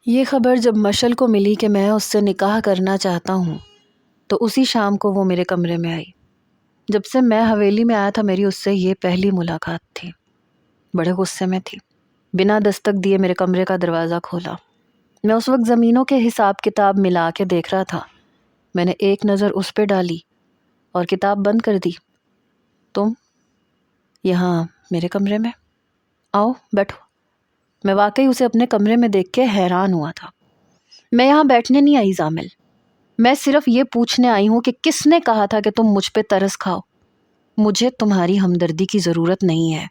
یہ خبر جب مشل کو ملی کہ میں اس سے نکاح کرنا چاہتا ہوں تو اسی شام کو وہ میرے کمرے میں آئی۔ جب سے میں حویلی میں آیا تھا میری اس سے یہ پہلی ملاقات تھی۔ بڑے غصے میں تھی۔ بنا دستک دیے میرے کمرے کا دروازہ کھولا۔ میں اس وقت زمینوں کے حساب کتاب ملا کے دیکھ رہا تھا۔ میں نے ایک نظر اس پہ ڈالی اور کتاب بند کر دی۔ تم یہاں میرے کمرے میں؟ آؤ بیٹھو۔ میں واقعی اسے اپنے کمرے میں دیکھ کے حیران ہوا تھا۔ میں یہاں بیٹھنے نہیں آئی زامل، میں صرف یہ پوچھنے آئی ہوں کہ کس نے کہا تھا کہ تم مجھ پہ ترس کھاؤ؟ مجھے تمہاری ہمدردی کی ضرورت نہیں ہے۔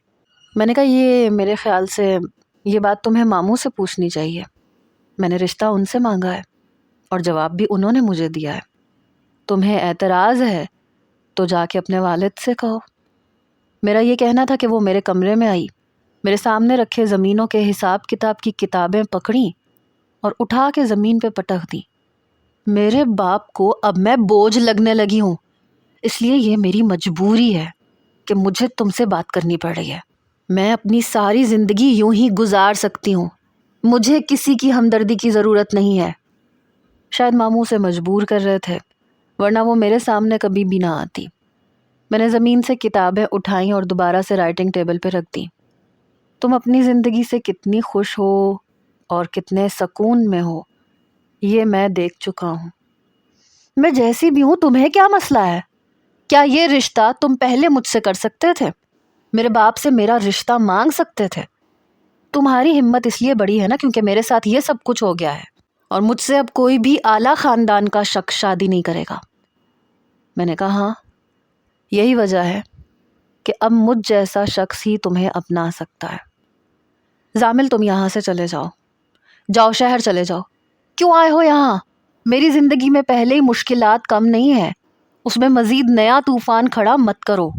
میں نے کہا یہ میرے خیال سے یہ بات تمہیں ماموں سے پوچھنی چاہیے۔ میں نے رشتہ ان سے مانگا ہے اور جواب بھی انہوں نے مجھے دیا ہے۔ تمہیں اعتراض ہے تو جا کے اپنے والد سے کہو۔ میرا یہ کہنا تھا کہ وہ میرے کمرے میں آئی، میرے سامنے رکھے زمینوں کے حساب کتاب کی کتابیں پکڑیں اور اٹھا کے زمین پہ پٹک دیں۔ میرے باپ کو اب میں بوجھ لگنے لگی ہوں، اس لیے یہ میری مجبوری ہے کہ مجھے تم سے بات کرنی پڑ رہی ہے۔ میں اپنی ساری زندگی یوں ہی گزار سکتی ہوں، مجھے کسی کی ہمدردی کی ضرورت نہیں ہے۔ شاید ماموں سے مجبور کر رہے تھے، ورنہ وہ میرے سامنے کبھی بھی نہ آتی۔ میں نے زمین سے کتابیں اٹھائیں اور دوبارہ سے رائٹنگ ٹیبل پہ رکھ دیں۔ تم اپنی زندگی سے کتنی خوش ہو اور کتنے سکون میں ہو یہ میں دیکھ چکا ہوں۔ میں جیسی بھی ہوں، تمہیں کیا مسئلہ ہے؟ کیا یہ رشتہ تم پہلے مجھ سے کر سکتے تھے؟ میرے باپ سے میرا رشتہ مانگ سکتے تھے؟ تمہاری ہمت اس لیے بڑی ہے نا کیونکہ میرے ساتھ یہ سب کچھ ہو گیا ہے اور مجھ سے اب کوئی بھی اعلیٰ خاندان کا شخص شادی نہیں کرے گا۔ میں نے کہا ہاں، یہی وجہ ہے کہ اب مجھ جیسا شخص ہی تمہیں اپنا سکتا ہے۔ زامل تم یہاں سے چلے جاؤ، جاؤ شہر چلے جاؤ۔ کیوں آئے ہو یہاں؟ میری زندگی میں پہلے ہی مشکلات کم نہیں ہے، اس میں مزید نیا طوفان کھڑا مت کرو۔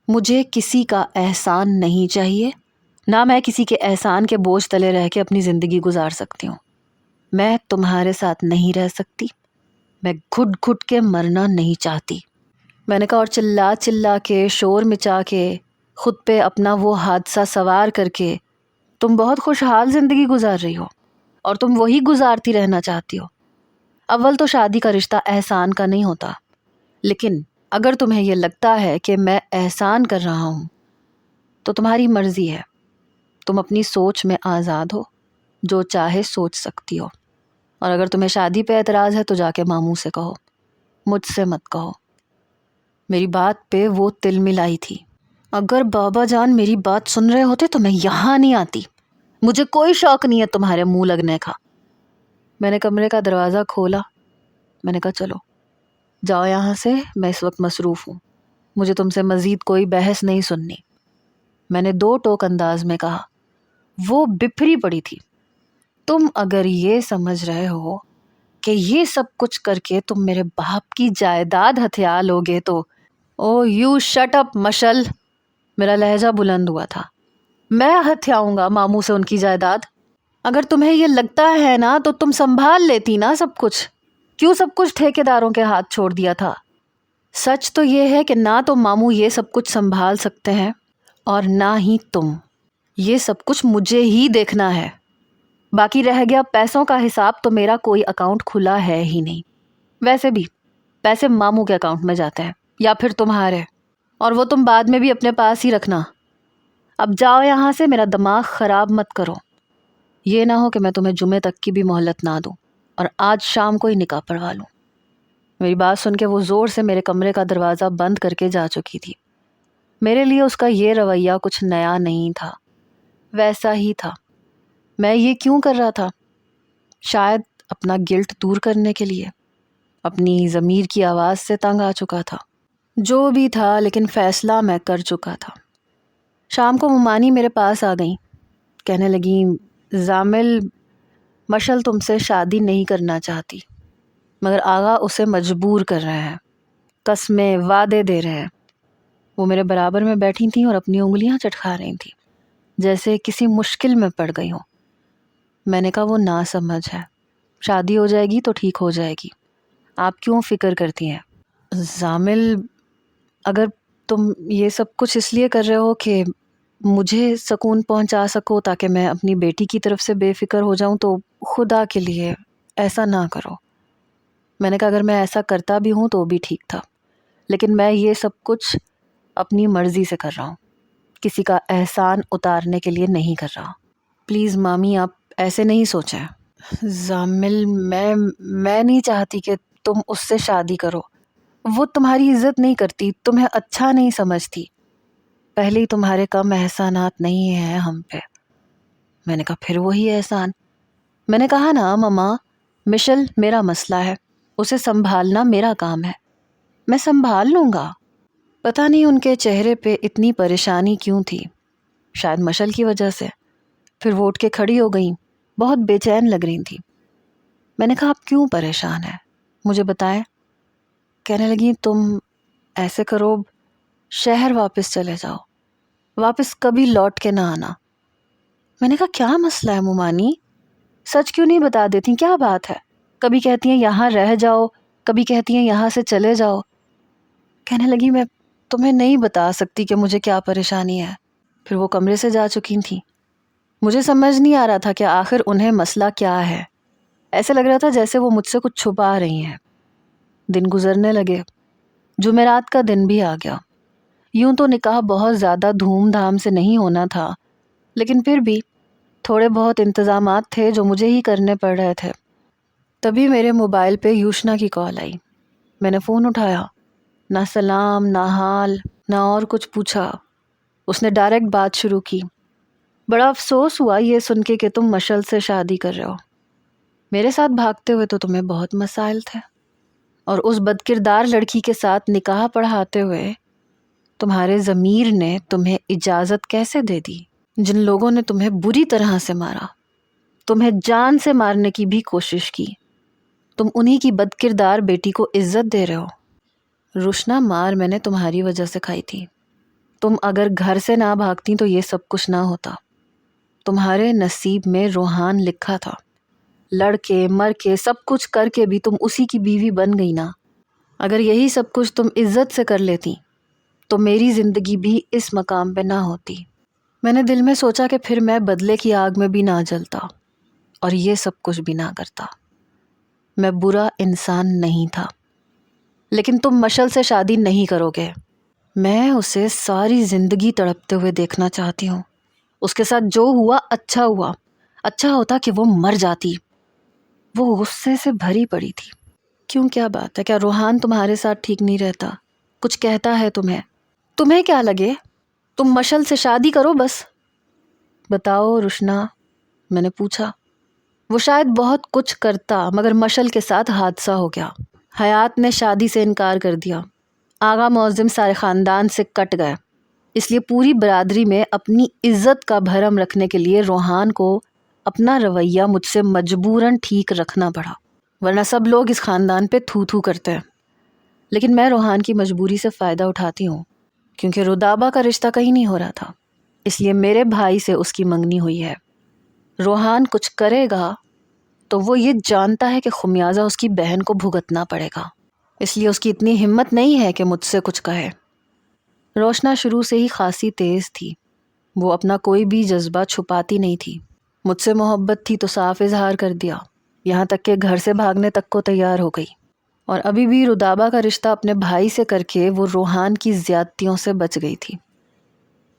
مجھے کسی کا احسان نہیں چاہیے، نہ میں کسی کے احسان کے بوجھ تلے رہ کے اپنی زندگی گزار سکتی ہوں۔ میں تمہارے ساتھ نہیں رہ سکتی، میں گھٹ گھٹ کے مرنا نہیں چاہتی۔ میں نے کہا اور چلا چلا کے شور مچا کے خود پہ اپنا وہ حادثہ سوار کر کے تم بہت خوشحال زندگی گزار رہی ہو اور تم وہی گزارتی رہنا چاہتی ہو۔ اول تو شادی کا رشتہ احسان کا نہیں ہوتا، لیکن اگر تمہیں یہ لگتا ہے کہ میں احسان کر رہا ہوں تو تمہاری مرضی ہے۔ تم اپنی سوچ میں آزاد ہو، جو چاہے سوچ سکتی ہو، اور اگر تمہیں شادی پہ اعتراض ہے تو جا کے ماموں سے کہو، مجھ سے مت کہو۔ میری بات پہ وہ تل ملائی تھی۔ اگر بابا جان میری بات سن رہے ہوتے تو میں یہاں نہیں آتی۔ مجھے کوئی شوق نہیں ہے تمہارے منہ لگنے کا۔ میں نے کمرے کا دروازہ کھولا۔ میں نے کہا چلو جاؤ یہاں سے، میں اس وقت مصروف ہوں، مجھے تم سے مزید کوئی بحث نہیں سننی۔ میں نے دو ٹوک انداز میں کہا۔ وہ بپھری پڑی تھی۔ تم اگر یہ سمجھ رہے ہو کہ یہ سب کچھ کر کے تم میرے باپ کی جائیداد ہتھیا لوگے تو او یو شٹ اپ مشل۔ میرا لہجہ بلند ہوا تھا۔ میں ہتھیاؤں گا ماموں سے ان کی جائیداد؟ اگر تمہیں یہ لگتا ہے نا تو تم سنبھال لیتی نا سب کچھ۔ کیوں سب کچھ ٹھیکیداروں کے ہاتھ چھوڑ دیا تھا؟ سچ تو یہ ہے کہ نہ تو ماموں یہ سب کچھ سنبھال سکتے ہیں اور نہ ہی تم۔ یہ سب کچھ مجھے ہی دیکھنا ہے۔ باقی رہ گیا پیسوں کا حساب تو میرا کوئی اکاؤنٹ کھلا ہے ہی نہیں۔ ویسے بھی پیسے ماموں کے اکاؤنٹ میں جاتے ہیں یا پھر تمہارے، اور وہ تم بعد میں بھی اپنے پاس ہی رکھنا۔ اب جاؤ یہاں سے، میرا دماغ خراب مت کرو۔ یہ نہ ہو کہ میں تمہیں جمعے تک کی بھی مہلت نہ دوں اور آج شام کو ہی نکاح پڑھوا لوں۔ میری بات سن کے وہ زور سے میرے کمرے کا دروازہ بند کر کے جا چکی تھی۔ میرے لیے اس کا یہ رویہ کچھ نیا نہیں تھا، ویسا ہی تھا۔ میں یہ کیوں کر رہا تھا؟ شاید اپنا گلٹ دور کرنے کے لیے، اپنی ضمیر کی آواز سے تنگ آ چکا تھا۔ جو بھی تھا، لیکن فیصلہ میں کر چکا تھا۔ شام کو ممانی میرے پاس آ گئیں، کہنے لگیں زامل مشل تم سے شادی نہیں کرنا چاہتی، مگر آغا اسے مجبور کر رہے ہیں، قسمیں وعدے دے رہے ہیں۔ وہ میرے برابر میں بیٹھی تھیں اور اپنی انگلیاں چٹکا رہی تھیں جیسے کسی مشکل میں پڑ گئی ہوں۔ میں نے کہا وہ نا سمجھ ہے، شادی ہو جائے گی تو ٹھیک ہو جائے گی، آپ کیوں فکر کرتی ہیں؟ زامل اگر تم یہ سب کچھ اس لیے کر رہے ہو کہ مجھے سکون پہنچا سکو تاکہ میں اپنی بیٹی کی طرف سے بے فکر ہو جاؤں تو خدا کے لیے ایسا نہ کرو۔ میں نے کہا اگر میں ایسا کرتا بھی ہوں تو بھی ٹھیک تھا، لیکن میں یہ سب کچھ اپنی مرضی سے کر رہا ہوں، کسی کا احسان اتارنے کے لیے نہیں کر رہا۔ پلیز مامی آپ ایسے نہیں سوچیں۔ زامل میں نہیں چاہتی کہ تم اس سے شادی کرو، وہ تمہاری عزت نہیں کرتی، تمہیں اچھا نہیں سمجھتی، پہلے ہی تمہارے کم احسانات نہیں ہیں ہم پہ۔ میں نے کہا پھر وہی احسان؟ میں نے کہا نا مما، مشل میرا مسئلہ ہے، اسے سنبھالنا میرا کام ہے، میں سنبھال لوں گا۔ پتہ نہیں ان کے چہرے پہ اتنی پریشانی کیوں تھی، شاید مشل کی وجہ سے۔ پھر وہ اٹھ کے کھڑی ہو گئیں، بہت بے چین لگ رہی تھیں۔ میں نے کہا آپ کیوں پریشان ہیں، مجھے بتائیں۔ کہنے لگیں تم ایسے کرو، شہر واپس چلے جاؤ، واپس کبھی لوٹ کے نہ آنا۔ میں نے کہا کیا مسئلہ ہے مومانی، سچ کیوں نہیں بتا دیتی، کیا بات ہے؟ کبھی کہتی ہیں یہاں رہ جاؤ، کبھی کہتی ہیں یہاں سے چلے جاؤ۔ کہنے لگی میں تمہیں نہیں بتا سکتی کہ مجھے کیا پریشانی ہے۔ پھر وہ کمرے سے جا چکی تھیں۔ مجھے سمجھ نہیں آ رہا تھا کہ آخر انہیں مسئلہ کیا ہے، ایسے لگ رہا تھا جیسے وہ مجھ سے کچھ چھپا رہی ہیں۔ دن گزرنے لگے، جمعرات کا دن بھی آ گیا۔ یوں تو نکاح بہت زیادہ دھوم دھام سے نہیں ہونا تھا، لیکن پھر بھی تھوڑے بہت انتظامات تھے جو مجھے ہی کرنے پڑ رہے تھے۔ تبھی میرے موبائل پہ یوشنا کی کال آئی۔ میں نے فون اٹھایا، نہ سلام نہ حال نہ اور کچھ پوچھا، اس نے ڈائریکٹ بات شروع کی۔ بڑا افسوس ہوا یہ سن کے کہ تم مشل سے شادی کر رہے ہو، میرے ساتھ بھاگتے ہوئے تو تمہیں بہت مسائل تھے، اور اس بد کردار لڑکی کے ساتھ نکاح پڑھاتے ہوئے تمہارے ضمیر نے تمہیں اجازت کیسے دے دی؟ جن لوگوں نے تمہیں بری طرح سے مارا، تمہیں جان سے مارنے کی بھی کوشش کی، تم انہی کی بد کردار بیٹی کو عزت دے رہے ہو۔ روشنا مار میں نے تمہاری وجہ سے کھائی تھی، تم اگر گھر سے نہ بھاگتی تو یہ سب کچھ نہ ہوتا۔ تمہارے نصیب میں روحان لکھا تھا، لڑ کے مر کے سب کچھ کر کے بھی تم اسی کی بیوی بن گئی نا۔ اگر یہی سب کچھ تم عزت سے کر لیتی تو میری زندگی بھی اس مقام پہ نہ ہوتی۔ میں نے دل میں سوچا کہ پھر میں بدلے کی آگ میں بھی نہ جلتا اور یہ سب کچھ بھی نہ کرتا۔ میں برا انسان نہیں تھا، لیکن تم مشل سے شادی نہیں کرو گے۔ میں اسے ساری زندگی تڑپتے ہوئے دیکھنا چاہتی ہوں۔ اس کے ساتھ جو ہوا اچھا ہوا، اچھا ہوتا کہ وہ مر جاتی۔ وہ غصے سے بھری پڑی تھی۔ کیوں، کیا بات ہے؟ کیا روحان تمہارے ساتھ ٹھیک نہیں رہتا؟ کچھ کہتا ہے تمہیں کیا لگے؟ تم مشل سے شادی کرو بس۔ بتاؤ روشنا، میں نے پوچھا۔ وہ شاید بہت کچھ کرتا مگر مشل کے ساتھ حادثہ ہو گیا۔ حیات نے شادی سے انکار کر دیا، آغا معظم سارے خاندان سے کٹ گئے، اس لیے پوری برادری میں اپنی عزت کا بھرم رکھنے کے لیے روحان کو اپنا رویہ مجھ سے مجبوراً ٹھیک رکھنا پڑا، ورنہ سب لوگ اس خاندان پہ تھو تھو کرتے ہیں۔ لیکن میں روحان کی مجبوری سے فائدہ اٹھاتی ہوں، کیونکہ رودابہ کا رشتہ کہیں نہیں ہو رہا تھا، اس لیے میرے بھائی سے اس کی منگنی ہوئی ہے۔ روحان کچھ کرے گا تو وہ یہ جانتا ہے کہ خمیازہ اس کی بہن کو بھگتنا پڑے گا، اس لیے اس کی اتنی ہمت نہیں ہے کہ مجھ سے کچھ کہے۔ روشنا شروع سے ہی خاصی تیز تھی، وہ اپنا کوئی بھی جذبہ چھپاتی نہیں تھی۔ مجھ سے محبت تھی تو صاف اظہار کر دیا، یہاں تک کہ گھر سے بھاگنے تک کو تیار ہو گئی، اور ابھی بھی رودابہ کا رشتہ اپنے بھائی سے کر کے وہ روحان کی زیادتیوں سے بچ گئی تھی۔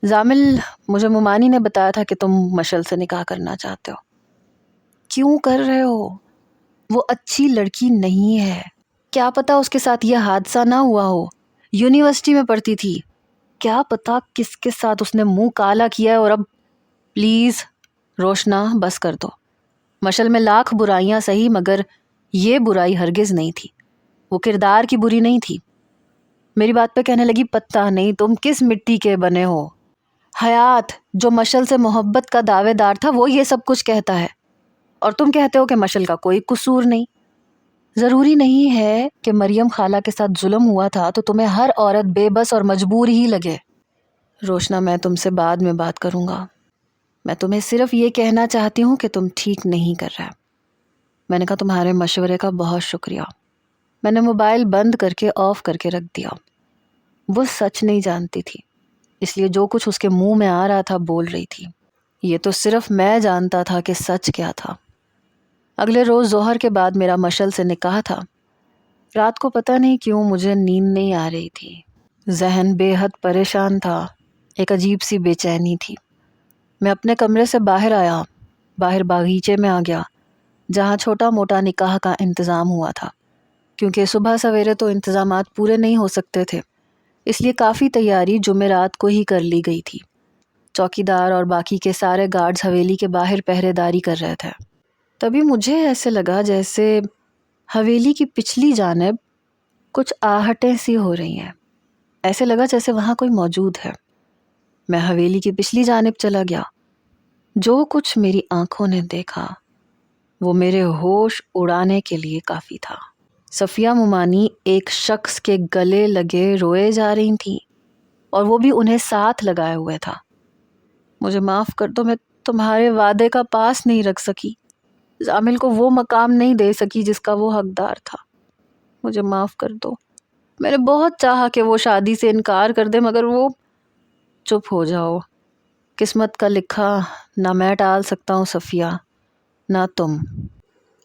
زامل، مجھے مومانی نے بتایا تھا کہ تم مشل سے نکاح کرنا چاہتے ہو۔ کیوں کر رہے ہو؟ وہ اچھی لڑکی نہیں ہے، کیا پتا اس کے ساتھ یہ حادثہ نہ ہوا ہو، یونیورسٹی میں پڑھتی تھی، کیا پتا کس کے ساتھ اس نے منہ کالا کیا ہے۔ اور اب پلیز روشنا بس کر دو، مشل میں لاکھ برائیاں صحیح مگر یہ برائی ہرگز نہیں تھی، وہ کردار کی بری نہیں تھی۔ میری بات پہ کہنے لگی پتہ نہیں تم کس مٹی کے بنے ہو۔ حیات جو مشل سے محبت کا دعوے دار تھا وہ یہ سب کچھ کہتا ہے، اور تم کہتے ہو کہ مشل کا کوئی قصور نہیں۔ ضروری نہیں ہے کہ مریم خالہ کے ساتھ ظلم ہوا تھا تو تمہیں ہر عورت بے بس اور مجبور ہی لگے۔ روشنا، میں تم سے بعد میں بات کروں گا، میں تمہیں صرف یہ کہنا چاہتی ہوں کہ تم ٹھیک نہیں کر رہے۔ میں نے کہا تمہارے مشورے کا بہت شکریہ۔ میں نے موبائل بند کر کے آف کر کے رکھ دیا۔ وہ سچ نہیں جانتی تھی، اس لیے جو کچھ اس کے منہ میں آ رہا تھا بول رہی تھی۔ یہ تو صرف میں جانتا تھا کہ سچ کیا تھا۔ اگلے روز ظہر کے بعد میرا مشعل سے نکاح تھا۔ رات کو پتہ نہیں کیوں مجھے نیند نہیں آ رہی تھی، ذہن بے حد پریشان تھا، ایک عجیب سی بے چینی تھی۔ میں اپنے کمرے سے باہر آیا، باہر باغیچے میں آ گیا جہاں چھوٹا موٹا نکاح کا انتظام ہوا تھا، کیونکہ صبح سویرے تو انتظامات پورے نہیں ہو سکتے تھے، اس لیے کافی تیاری جمعرات کو ہی کر لی گئی تھی۔ چوکیدار اور باقی کے سارے گارڈز حویلی کے باہر پہرے داری کر رہے تھے۔ تبھی مجھے ایسے لگا جیسے حویلی کی پچھلی جانب کچھ آہٹیں سی ہو رہی ہیں، ایسے لگا جیسے وہاں کوئی موجود ہے۔ میں حویلی کی پچھلی جانب چلا گیا۔ جو کچھ میری آنکھوں نے دیکھا وہ میرے ہوش اڑانے کے لیے کافی تھا۔ صفیہ ممانی ایک شخص کے گلے لگے روئے جا رہی تھیں، اور وہ بھی انہیں ساتھ لگائے ہوئے تھا۔ مجھے معاف کر دو، میں تمہارے وعدے کا پاس نہیں رکھ سکی، زامل کو وہ مقام نہیں دے سکی جس کا وہ حقدار تھا۔ مجھے معاف کر دو، میں نے بہت چاہا کہ وہ شادی سے انکار کر دے، مگر وہ… چپ ہو جاؤ، قسمت کا لکھا نہ میں ٹال سکتا ہوں صفیہ، نہ تم۔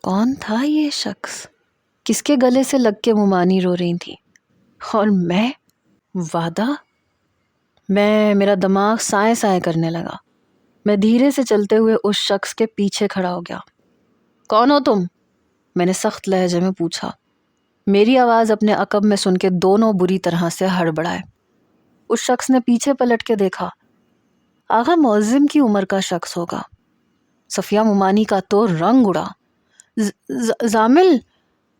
کون تھا یہ شخص؟ کس کے گلے سے لگ کے ممانی رو رہی تھی؟ اور میں؟ وعدہ؟ میرا دماغ سائیں سائیں کرنے لگا۔ میں دھیرے سے چلتے ہوئے اس شخص کے پیچھے کھڑا ہو گیا۔ کون ہو تم؟ میں نے سخت لہجے میں پوچھا۔ میری آواز اپنے عقب میں سن کے دونوں بری طرح سے ہڑبڑائے۔ اس شخص نے پیچھے پلٹ کے دیکھا۔ آغا معظم کی عمر کا شخص ہوگا۔ صفیہ ممانی کا تو رنگ اڑا۔ زامل!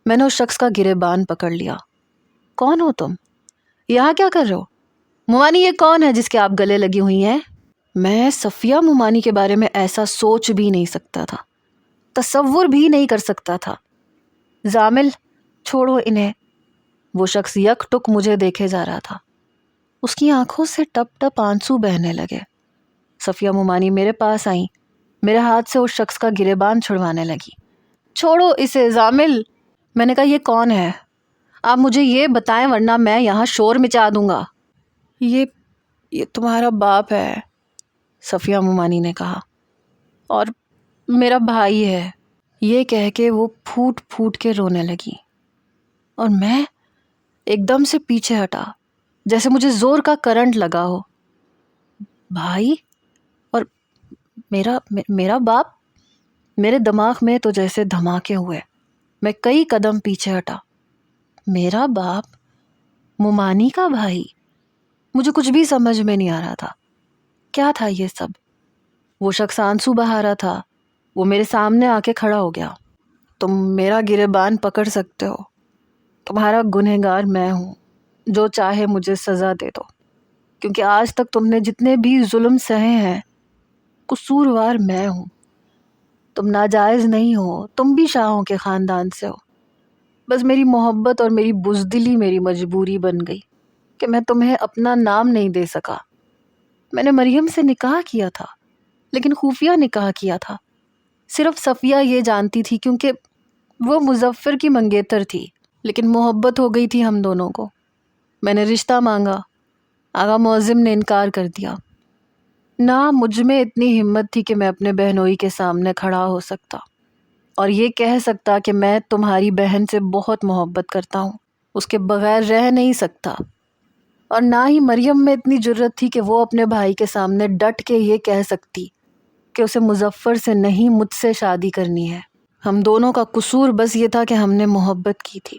میں نے اس شخص کا گریبان پکڑ لیا۔ کون ہو تم؟ یہاں کیا کر رہے ہو؟ ممانی یہ کون ہے جس کے آپ گلے لگی ہوئی ہیں؟ میں صفیہ ممانی کے بارے میں ایسا سوچ بھی نہیں سکتا تھا، تصور بھی نہیں کر سکتا تھا۔ زامل چھوڑو انہیں۔ وہ شخص یک ٹک مجھے دیکھے جا رہا تھا، اس کی آنکھوں سے ٹپ ٹپ آنسو بہنے لگے۔ صفیہ ممانی میرے پاس آئیں، میرے ہاتھ سے اس شخص کا گریبان چھڑوانے لگی۔ چھوڑو اسے زامل! میں نے کہا یہ کون ہے؟ آپ مجھے یہ بتائیں ورنہ میں یہاں شور مچا دوں گا۔ یہ تمہارا باپ ہے، صفیہ ممانی نے کہا، اور میرا بھائی ہے۔ یہ کہہ کے وہ پھوٹ پھوٹ کے رونے لگی، اور میں ایک دم سے پیچھے ہٹا جیسے مجھے زور کا کرنٹ لگا ہو۔ بھائی؟ اور میرا باپ؟ میرے دماغ میں تو جیسے دھماکے ہوئے۔ میں کئی قدم پیچھے ہٹا۔ میرا باپ؟ ممانی کا بھائی؟ مجھے کچھ بھی سمجھ میں نہیں آ رہا تھا۔ کیا تھا یہ سب؟ وہ شخص آنسو بہا رہا تھا، وہ میرے سامنے آ کے کھڑا ہو گیا۔ تم میرا گریبان پکڑ سکتے ہو، تمہارا گنہگار میں ہوں، جو چاہے مجھے سزا دے دو، کیونکہ آج تک تم نے جتنے بھی ظلم سہے ہیں قصوروار میں ہوں۔ تم ناجائز نہیں ہو، تم بھی شاہوں کے خاندان سے ہو، بس میری محبت اور میری بزدلی میری مجبوری بن گئی کہ میں تمہیں اپنا نام نہیں دے سکا۔ میں نے مریم سے نکاح کیا تھا، لیکن خفیہ نکاح کیا تھا۔ صرف صفیہ یہ جانتی تھی کیونکہ وہ مظفر کی منگیتر تھی، لیکن محبت ہو گئی تھی ہم دونوں کو۔ میں نے رشتہ مانگا، آغا معظم نے انکار کر دیا۔ نہ مجھ میں اتنی ہمت تھی کہ میں اپنے بہنوئی کے سامنے کھڑا ہو سکتا اور یہ کہہ سکتا کہ میں تمہاری بہن سے بہت محبت کرتا ہوں، اس کے بغیر رہ نہیں سکتا۔ اور نہ ہی مریم میں اتنی جرت تھی کہ وہ اپنے بھائی کے سامنے ڈٹ کے یہ کہہ سکتی کہ اسے مظفر سے نہیں مجھ سے شادی کرنی ہے۔ ہم دونوں کا قصور بس یہ تھا کہ ہم نے محبت کی تھی،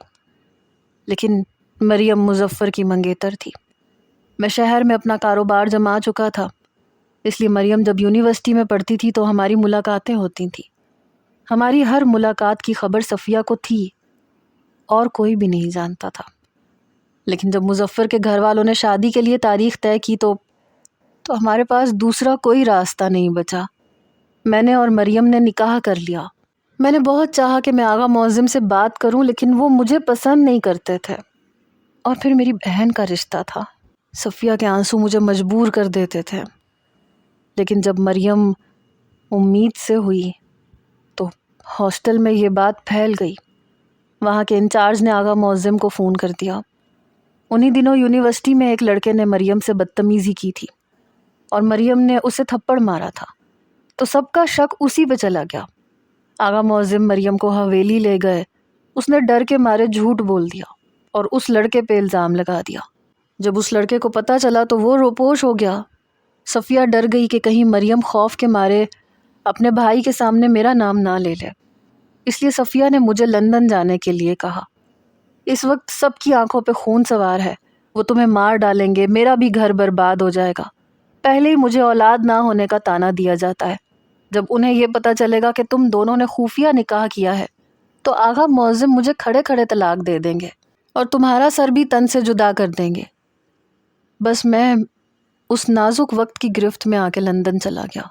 لیکن مریم مظفر کی منگیتر تھی۔ میں شہر میں اپنا کاروبار جما چکا تھا، اس لیے مریم جب یونیورسٹی میں پڑھتی تھی تو ہماری ملاقاتیں ہوتی تھیں۔ ہماری ہر ملاقات کی خبر صفیہ کو تھی اور کوئی بھی نہیں جانتا تھا۔ لیکن جب مظفر کے گھر والوں نے شادی کے لیے تاریخ طے کی تو ہمارے پاس دوسرا کوئی راستہ نہیں بچا۔ میں نے اور مریم نے نکاح کر لیا۔ میں نے بہت چاہا کہ میں آغا معظم سے بات کروں، لیکن وہ مجھے پسند نہیں کرتے تھے۔ اور پھر میری بہن کا رشتہ تھا۔ صفیہ کے آنسو مجھے مجبور کر دیتے تھے، لیکن جب مریم امید سے ہوئی تو ہاسٹل میں یہ بات پھیل گئی۔ وہاں کے انچارج نے آغا معظم کو فون کر دیا۔ انہی دنوں یونیورسٹی میں ایک لڑکے نے مریم سے بدتمیزی کی تھی اور مریم نے اسے تھپڑ مارا تھا، تو سب کا شک اسی پہ چلا گیا۔ آغا معظم مریم کو حویلی لے گئے، اس نے ڈر کے مارے جھوٹ بول دیا اور اس لڑکے پہ الزام لگا دیا۔ جب اس لڑکے کو پتہ چلا تو وہ روپوش ہو گیا۔ صفیہ ڈر گئی کہ کہیں مریم خوف کے مارے اپنے بھائی کے سامنے میرا نام نہ لے لے، اس لیے صفیہ نے مجھے لندن جانے کے لیے کہا۔ اس وقت سب کی آنکھوں پہ خون سوار ہے، وہ تمہیں مار ڈالیں گے، میرا بھی گھر برباد ہو جائے گا۔ پہلے ہی مجھے اولاد نہ ہونے کا طعنہ دیا جاتا ہے، جب انہیں یہ پتہ چلے گا کہ تم دونوں نے خفیہ نکاح کیا ہے تو آغا معظم مجھے کھڑے کھڑے طلاق دے دیں گے اور تمہارا سر بھی تن سے جدا کر دیں گے۔ بس میں اس نازک وقت کی گرفت میں آ کے لندن چلا گیا۔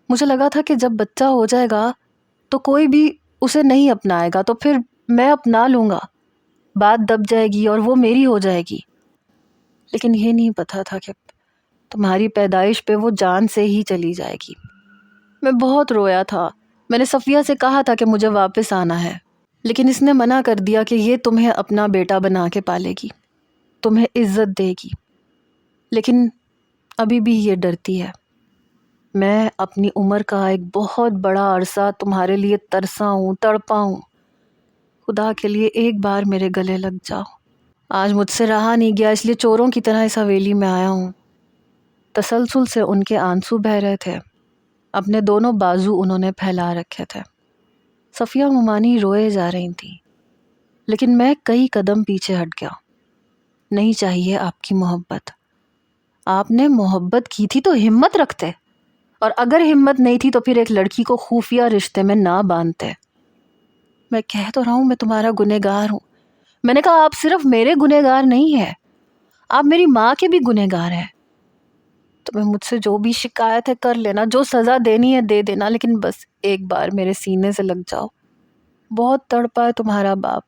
مجھے لگا تھا کہ جب بچہ ہو جائے گا تو کوئی بھی اسے نہیں اپنائے گا، تو پھر میں اپنا لوں گا، بات دب جائے گی اور وہ میری ہو جائے گی۔ لیکن یہ نہیں پتا تھا کہ تمہاری پیدائش پہ وہ جان سے ہی چلی جائے گی۔ میں بہت رویا تھا۔ میں نے صفیہ سے کہا تھا کہ مجھے واپس آنا ہے، لیکن اس نے منع کر دیا کہ یہ تمہیں اپنا بیٹا بنا کے پالے گی، تمہیں عزت دے گی۔ لیکن ابھی بھی یہ ڈرتی ہے۔ میں اپنی عمر کا ایک بہت بڑا عرصہ تمہارے لیے ترسا ہوں، تڑپا ہوں۔ خدا کے لیے ایک بار میرے گلے لگ جاؤ۔ آج مجھ سے رہا نہیں گیا، اس لیے چوروں کی طرح اس حویلی میں آیا ہوں۔ تسلسل سے ان کے آنسو بہہ رہے تھے، اپنے دونوں بازو انہوں نے پھیلا رکھے تھے۔ صفیہ ممانی روئے جا رہی تھی، لیکن میں کئی قدم پیچھے ہٹ گیا۔ نہیں چاہیے آپ کی محبت، آپ نے محبت کی تھی تو ہمت رکھتے، اور اگر ہمت نہیں تھی تو پھر ایک لڑکی کو خفیہ رشتے میں نہ باندھتے۔ میں کہہ تو رہا ہوں میں تمہارا گنہگار ہوں۔ میں نے کہا آپ صرف میرے گنہگار نہیں ہیں، آپ میری ماں کے بھی گنہگار ہیں۔ تمہیں مجھ سے جو بھی شکایت ہے کر لینا، جو سزا دینی ہے دے دینا، لیکن بس ایک بار میرے سینے سے لگ جاؤ۔ بہت تڑپا ہے تمہارا باپ،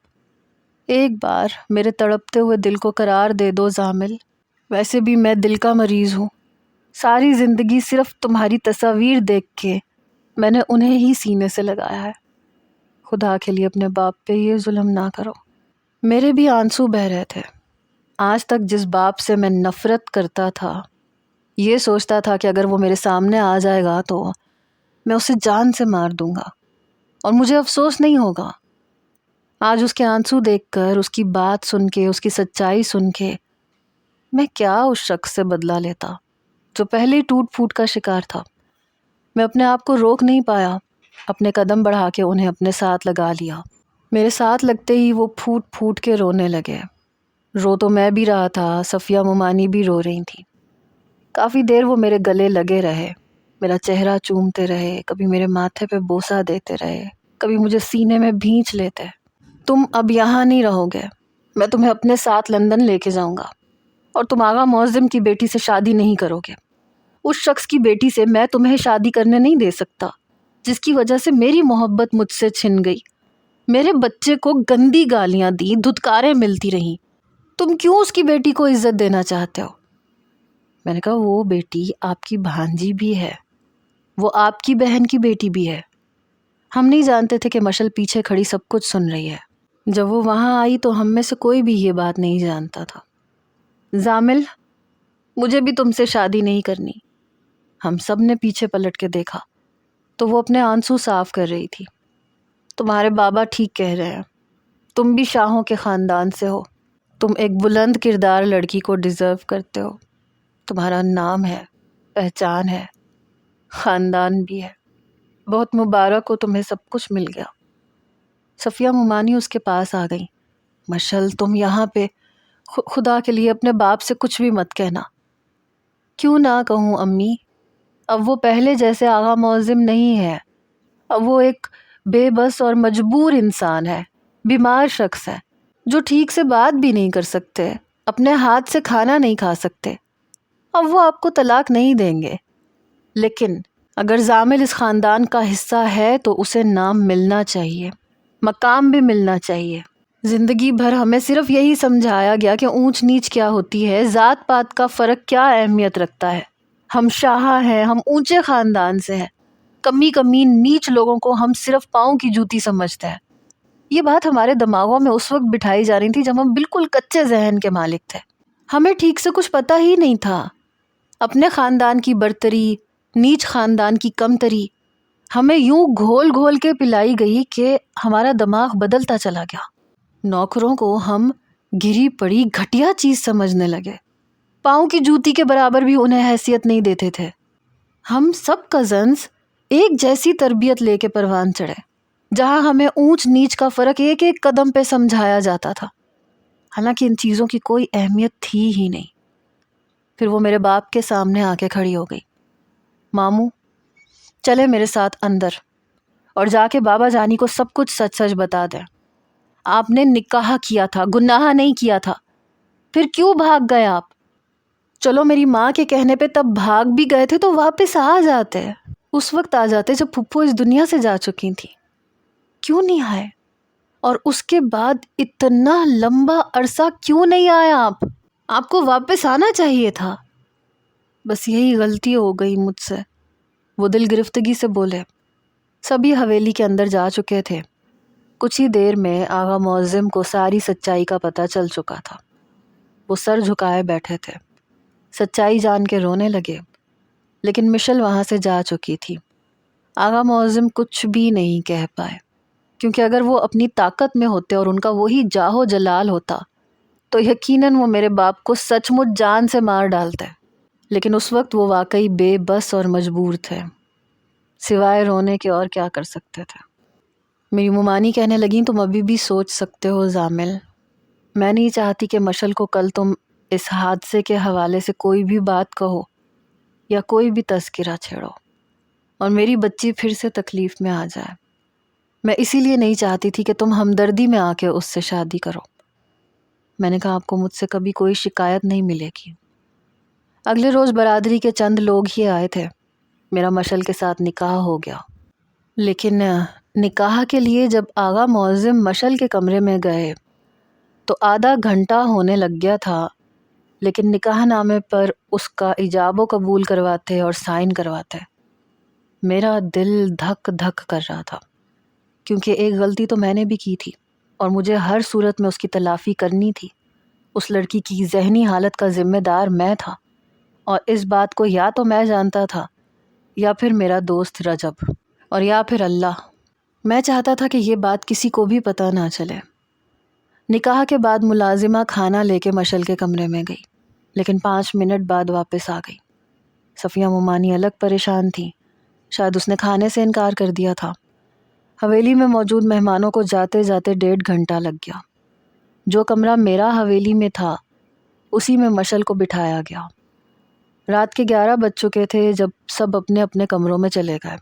ایک بار میرے تڑپتے ہوئے دل کو قرار دے دو زامل۔ ویسے بھی میں دل کا مریض ہوں، ساری زندگی صرف تمہاری تصاویر دیکھ کے میں نے انہیں ہی سینے سے لگایا ہے۔ خدا کے لیے اپنے باپ پہ یہ ظلم نہ کرو۔ میرے بھی آنسو بہہ رہے تھے۔ آج تک جس باپ سے میں نفرت کرتا تھا، یہ سوچتا تھا کہ اگر وہ میرے سامنے آ جائے گا تو میں اسے جان سے مار دوں گا اور مجھے افسوس نہیں ہوگا۔ آج اس کے آنسو دیکھ کر، اس کی بات سن کے، اس کی سچائی سن کے، میں کیا اس شخص سے بدلہ لیتا جو پہلے ہی ٹوٹ پھوٹ کا شکار تھا۔ میں اپنے آپ کو روک نہیں پایا، اپنے قدم بڑھا کے انہیں اپنے ساتھ لگا لیا۔ میرے ساتھ لگتے ہی وہ پھوٹ پھوٹ کے رونے لگے۔ رو تو میں بھی رہا تھا، صفیہ ممانی بھی رو رہی تھی۔ کافی دیر وہ میرے گلے لگے رہے، میرا چہرہ چومتے رہے، کبھی میرے ماتھے پہ بوسہ دیتے رہے، کبھی مجھے سینے میں بھینچ لیتے۔ تم اب یہاں نہیں رہو گے، میں تمہیں اپنے ساتھ لندن لے کے جاؤں گا، اور تم آغا معظم کی بیٹی سے شادی نہیں کرو گے۔ اس شخص کی بیٹی سے میں تمہیں شادی کرنے نہیں دے سکتا جس کی وجہ سے میری محبت مجھ سے چھن گئی، میرے بچے کو گندی گالیاں دی، دھتکاریں ملتی رہیں۔ تم کیوں اس کی بیٹی کو عزت دینا چاہتے ہو؟ میں نے کہا وہ بیٹی آپ کی بھانجی بھی ہے، وہ آپ کی بہن کی بیٹی بھی ہے۔ ہم نہیں جانتے تھے کہ مشل پیچھے کھڑی سب کچھ سن رہی ہے۔ جب وہ وہاں آئی تو ہم میں سے کوئی بھی یہ بات نہیں جانتا تھا۔ زامل، مجھے بھی تم سے شادی نہیں کرنی۔ ہم سب نے پیچھے پلٹ کے دیکھا تو وہ اپنے آنسو صاف کر رہی تھی۔ تمہارے بابا ٹھیک کہہ رہے ہیں، تم بھی شاہوں کے خاندان سے ہو، تم ایک بلند کردار لڑکی کو ڈیزرو کرتے ہو، تمہارا نام ہے، پہچان ہے، خاندان بھی ہے، بہت مبارک ہو، تمہیں سب کچھ مل گیا۔ صفیہ ممانی اس کے پاس آ گئی۔ مشل، تم یہاں پہ خدا کے لیے اپنے باپ سے کچھ بھی مت کہنا۔ کیوں نہ کہوں امی؟ اب وہ پہلے جیسے آغا معظم نہیں ہے، اب وہ ایک بے بس اور مجبور انسان ہے، بیمار شخص ہے جو ٹھیک سے بات بھی نہیں کر سکتے، اپنے ہاتھ سے کھانا نہیں کھا سکتے۔ اب وہ آپ کو طلاق نہیں دیں گے، لیکن اگر زامل اس خاندان کا حصہ ہے تو اسے نام ملنا چاہیے، مقام بھی ملنا چاہیے۔ زندگی بھر ہمیں صرف یہی سمجھایا گیا کہ اونچ نیچ کیا ہوتی ہے، ذات پات کا فرق کیا اہمیت رکھتا ہے۔ ہم شاہ ہیں، ہم اونچے خاندان سے ہیں، کمی نیچ لوگوں کو ہم صرف پاؤں کی جوتی سمجھتے ہیں۔ یہ بات ہمارے دماغوں میں اس وقت بٹھائی جا رہی تھی جب ہم بالکل کچے ذہن کے مالک تھے. ہمیں ٹھیک سے کچھ پتہ ہی نہیں تھا. اپنے خاندان کی برتری، نیچ خاندان کی کمتری ہمیں یوں گھول گھول کے پلائی گئی کہ ہمارا دماغ بدلتا چلا گیا. نوکروں کو ہم گری پڑی گھٹیا چیز سمجھنے لگے. پاؤں کی جوتی کے برابر بھی انہیں حیثیت نہیں دیتے تھے. ہم سب کزنز ایک جیسی تربیت لے کے پروان چڑھے، جہاں ہمیں اونچ نیچ کا فرق ایک ایک قدم پہ سمجھایا جاتا تھا، حالانکہ ان چیزوں کی کوئی اہمیت تھی ہی نہیں. پھر وہ میرے باپ کے سامنے آ کے کھڑی ہو گئی. ماموں چلے میرے ساتھ اندر اور جا کے بابا جانی کو سب کچھ سچ سچ بتا دیں. آپ نے نکاح کیا تھا، گناہ نہیں کیا تھا. پھر کیوں بھاگ گئے آپ؟ چلو میری ماں کے کہنے پہ تب بھاگ بھی گئے تھے تو واپس آ جاتے، اس وقت آ جاتے جب پھپھو اس دنیا سے جا چکی تھی. کیوں نہیں آئے؟ اور اس کے بعد اتنا لمبا عرصہ کیوں نہیں آئے آپ کو واپس آنا چاہیے تھا. بس یہی غلطی ہو گئی مجھ سے. وہ دل گرفتگی سے بولے. سبھی حویلی کے اندر جا چکے تھے. کچھ ہی دیر میں آغا معظم کو ساری سچائی کا پتہ چل چکا تھا. وہ سر جھکائے بیٹھے تھے، سچائی جان کے رونے لگے، لیکن مشل وہاں سے جا چکی تھی. آغا معظم کچھ بھی نہیں کہہ پائے، کیونکہ اگر وہ اپنی طاقت میں ہوتے اور ان کا وہی جاہو جلال ہوتا تو یقیناً وہ میرے باپ کو سچ مچ جان سے مار ڈالتے. لیکن اس وقت وہ واقعی بے بس اور مجبور تھے. سوائے رونے کے اور کیا کر سکتے تھے. میری ممانی کہنے لگیں تم ابھی بھی سوچ سکتے ہو زامل. میں نہیں چاہتی کہ مشل کو کل تم اس حادثے کے حوالے سے کوئی بھی بات کہو یا کوئی بھی تذکرہ چھیڑو اور میری بچی پھر سے تکلیف میں آ جائے. میں اسی لیے نہیں چاہتی تھی کہ تم ہمدردی میں آ کے اس سے شادی کرو. میں نے کہا آپ کو مجھ سے کبھی کوئی شکایت نہیں ملے گی. اگلے روز برادری کے چند لوگ ہی آئے تھے. میرا مشل کے ساتھ نکاح ہو گیا. لیکن نکاح کے لیے جب آغا معظم مشل کے کمرے میں گئے تو آدھا گھنٹہ ہونے لگ گیا تھا، لیکن نکاح نامے پر اس کا ایجاب و قبول کرواتے اور سائن کرواتے. میرا دل دھک دھک کر رہا تھا، کیونکہ ایک غلطی تو میں نے بھی کی تھی اور مجھے ہر صورت میں اس کی تلافی کرنی تھی. اس لڑکی کی ذہنی حالت کا ذمہ دار میں تھا، اور اس بات کو یا تو میں جانتا تھا یا پھر میرا دوست رجب اور یا پھر اللہ. میں چاہتا تھا کہ یہ بات کسی کو بھی پتہ نہ چلے. نکاح کے بعد ملازمہ کھانا لے کے مشل کے کمرے میں گئی، لیکن 5 منٹ بعد واپس آ گئی. صفیہ ممانی الگ پریشان تھی. شاید اس نے کھانے سے انکار کر دیا تھا. حویلی میں موجود مہمانوں کو جاتے جاتے 1.5 گھنٹہ لگ گیا. جو کمرہ میرا حویلی میں تھا اسی میں مشل کو بٹھایا گیا. رات کے 11 بج چکے تھے جب سب اپنے اپنے کمروں میں چلے گئے.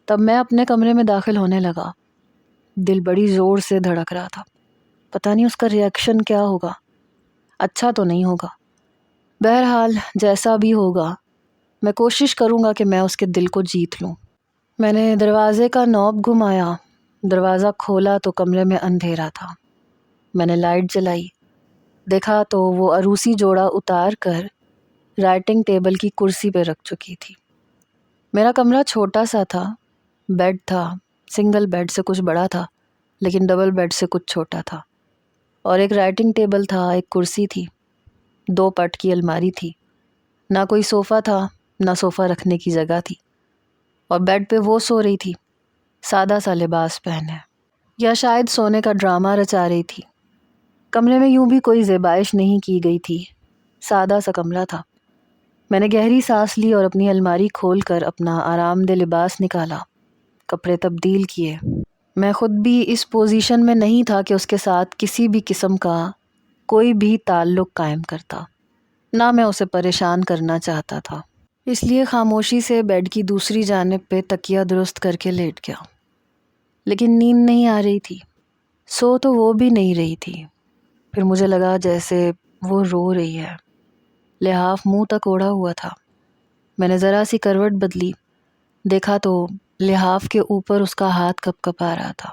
تب میں اپنے کمرے میں داخل ہونے لگا. دل بڑی زور سے دھڑک رہا تھا. پتہ نہیں اس کا ریئیکشن کیا ہوگا. اچھا تو نہیں ہوگا. بہرحال جیسا بھی ہوگا میں کوشش کروں گا کہ میں اس کے دل کو جیت لوں. میں نے دروازے کا نوب گھمایا. دروازہ کھولا تو کمرے میں اندھیرا تھا. میں نے لائٹ جلائی. دیکھا تو وہ عروسی جوڑا اتار کر رائٹنگ ٹیبل کی کرسی پہ رکھ چکی تھی. میرا کمرہ چھوٹا سا تھا. بیڈ تھا، سنگل بیڈ سے کچھ بڑا تھا لیکن ڈبل بیڈ سے کچھ چھوٹا تھا. اور ایک رائٹنگ ٹیبل تھا، ایک کرسی تھی، 2 پٹ کی الماری تھی. نہ کوئی صوفہ تھا، نہ صوفہ رکھنے کی جگہ تھی. اور بیڈ پہ وہ سو رہی تھی، سادہ سا لباس پہنے، یا شاید سونے کا ڈرامہ رچا رہی تھی. کمرے میں یوں بھی کوئی زیبائش نہیں کی گئی تھی. سادہ سا کمرہ تھا. میں نے گہری سانس لی اور اپنی الماری کھول کر اپنا آرام دہ لباس نکالا، کپڑے تبدیل کیے. میں خود بھی اس پوزیشن میں نہیں تھا کہ اس کے ساتھ کسی بھی قسم کا کوئی بھی تعلق قائم کرتا، نہ میں اسے پریشان کرنا چاہتا تھا. اس لیے خاموشی سے بیڈ کی دوسری جانب پہ تکیہ درست کر کے لیٹ گیا. لیکن نیند نہیں آ رہی تھی. سو تو وہ بھی نہیں رہی تھی. پھر مجھے لگا جیسے وہ رو رہی ہے. لحاف منہ تک اوڑھا ہوا تھا. میں نے ذرا سی کروٹ بدلی. دیکھا تو لحاف کے اوپر اس کا ہاتھ کپ کپا رہا تھا.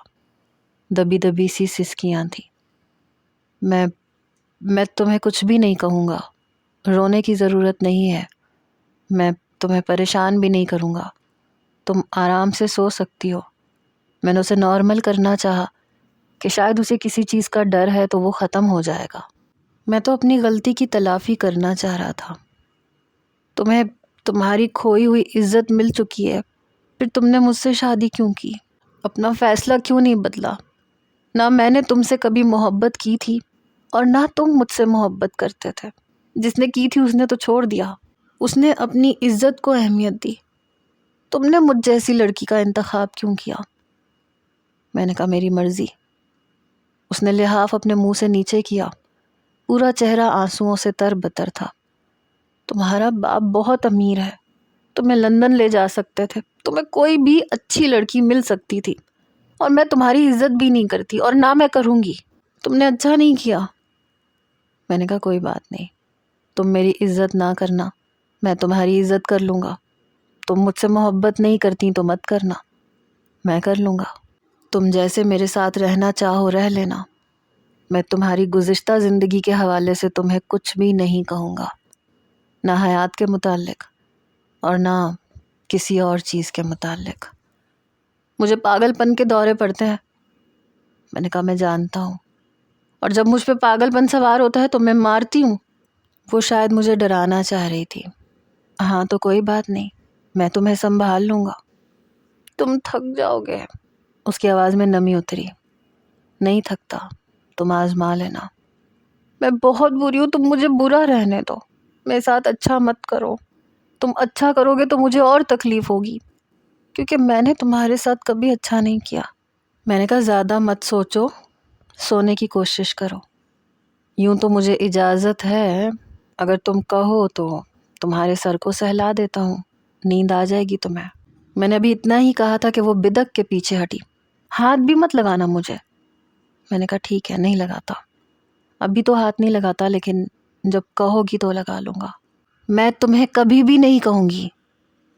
دبی دبی سی سسکیاں تھیں. میں تمہیں کچھ بھی نہیں کہوں گا. رونے کی ضرورت نہیں ہے. میں تمہیں پریشان بھی نہیں کروں گا. تم آرام سے سو سکتی ہو. میں نے اسے نارمل کرنا چاہا کہ شاید اسے کسی چیز کا ڈر ہے تو وہ ختم ہو جائے گا۔ میں تو اپنی غلطی کی تلافی کرنا چاہ رہا تھا۔ تمہیں تمہاری کھوئی ہوئی عزت مل چکی ہے، پھر تم نے مجھ سے شادی کیوں کی؟ اپنا فیصلہ کیوں نہیں بدلا؟ نہ میں نے تم سے کبھی محبت کی تھی اور نہ تم مجھ سے محبت کرتے تھے۔ جس نے کی تھی اس نے تو چھوڑ دیا، اس نے اپنی عزت کو اہمیت دی۔ تم نے مجھ جیسی لڑکی کا انتخاب کیوں کیا؟ میں نے کہا میری مرضی۔ اس نے لحاف اپنے منہ سے نیچے کیا، پورا چہرہ آنسوؤں سے تر بتر تھا۔ تمہارا باپ بہت امیر ہے، تمہیں لندن لے جا سکتے تھے، تمہیں کوئی بھی اچھی لڑکی مل سکتی تھی، اور میں تمہاری عزت بھی نہیں کرتی اور نہ میں کروں گی۔ تم نے اچھا نہیں کیا۔ میں نے کہا کوئی بات نہیں، تم میری عزت نہ کرنا، میں تمہاری عزت کر لوں گا۔ تم مجھ سے محبت نہیں کرتی تو مت کرنا، میں کر لوں گا۔ تم جیسے میرے ساتھ رہنا چاہو رہ لینا، میں تمہاری گزشتہ زندگی کے حوالے سے تمہیں کچھ بھی نہیں کہوں گا، نہ حیات کے متعلق اور نہ کسی اور چیز کے متعلق۔ مجھے پاگل پن کے دورے پڑتے ہیں۔ میں نے کہا میں جانتا ہوں، اور جب مجھ پہ پاگل پن سوار ہوتا ہے تو میں مارتی ہوں۔ وہ شاید مجھے ڈرانا چاہ رہی تھی۔ ہاں تو کوئی بات نہیں، میں تمہیں سنبھال لوں گا، تم تھک جاؤ گے۔ اس کی آواز میں نمی اتری۔ نہیں تھکتا، تم آزما لینا۔ میں بہت بری ہوں، تم مجھے برا رہنے دو، میرے ساتھ اچھا مت کرو۔ تم اچھا کرو گے تو مجھے اور تکلیف ہوگی، کیونکہ میں نے تمہارے ساتھ کبھی اچھا نہیں کیا۔ میں نے کہا زیادہ مت سوچو، سونے کی کوشش کرو۔ یوں تو مجھے اجازت ہے، اگر تم کہو تو تمہارے سر کو سہلا دیتا ہوں، نیند آ جائے گی تمہیں۔ میں نے ابھی اتنا ہی کہا تھا کہ وہ بدک کے پیچھے ہٹی۔ ہاتھ بھی مت لگانا مجھے۔ میں نے کہا ٹھیک ہے، نہیں لگاتا، ابھی تو ہاتھ نہیں لگاتا، لیکن جب کہو گی تو لگا لوں گا۔ میں تمہیں کبھی بھی نہیں کہوں گی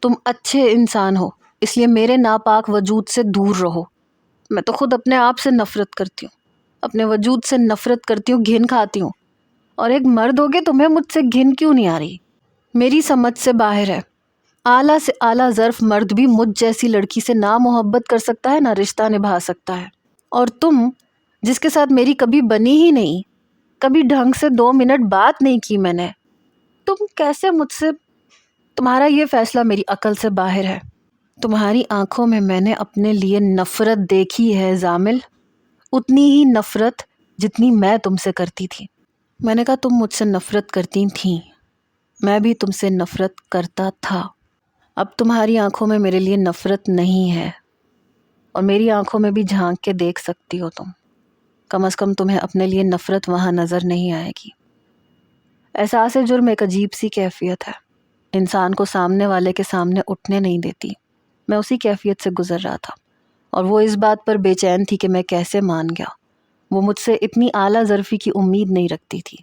تم اچھے انسان ہو، اس لیے میرے ناپاک وجود سے دور رہو۔ میں تو خود اپنے آپ سے نفرت کرتی ہوں، اپنے وجود سے نفرت کرتی ہوں، گھن کھاتی ہوں، اور ایک مرد ہوگے تمہیں مجھ سے گھن کیوں نہیں آ رہی؟ میری سمجھ سے باہر ہے۔ اعلیٰ سے اعلیٰ ظرف مرد بھی مجھ جیسی لڑکی سے نہ محبت کر سکتا ہے، نہ رشتہ نبھا سکتا ہے، اور تم جس کے ساتھ میری کبھی بنی ہی نہیں، کبھی ڈھنگ سے 2 منٹ بات نہیں کی میں نے، تم کیسے مجھ سے؟ تمہارا یہ فیصلہ میری عقل سے باہر ہے۔ تمہاری آنکھوں میں میں نے اپنے لیے نفرت دیکھی ہے زامل، اتنی ہی نفرت جتنی میں تم سے کرتی تھی۔ میں نے کہا تم مجھ سے نفرت کرتی تھیں، میں بھی تم سے نفرت کرتا تھا۔ اب تمہاری آنکھوں میں میرے لیے نفرت نہیں ہے، اور میری آنکھوں میں بھی جھانک کے دیکھ سکتی ہو تم۔ کم از کم تمہیں اپنے لیے نفرت وہاں نظر نہیں آئے گی۔ احساس جرم ایک عجیب سی کیفیت ہے، انسان کو سامنے والے کے سامنے اٹھنے نہیں دیتی۔ میں اسی کیفیت سے گزر رہا تھا، اور وہ اس بات پر بے چین تھی کہ میں کیسے مان گیا۔ وہ مجھ سے اتنی اعلیٰ ظرفی کی امید نہیں رکھتی تھی۔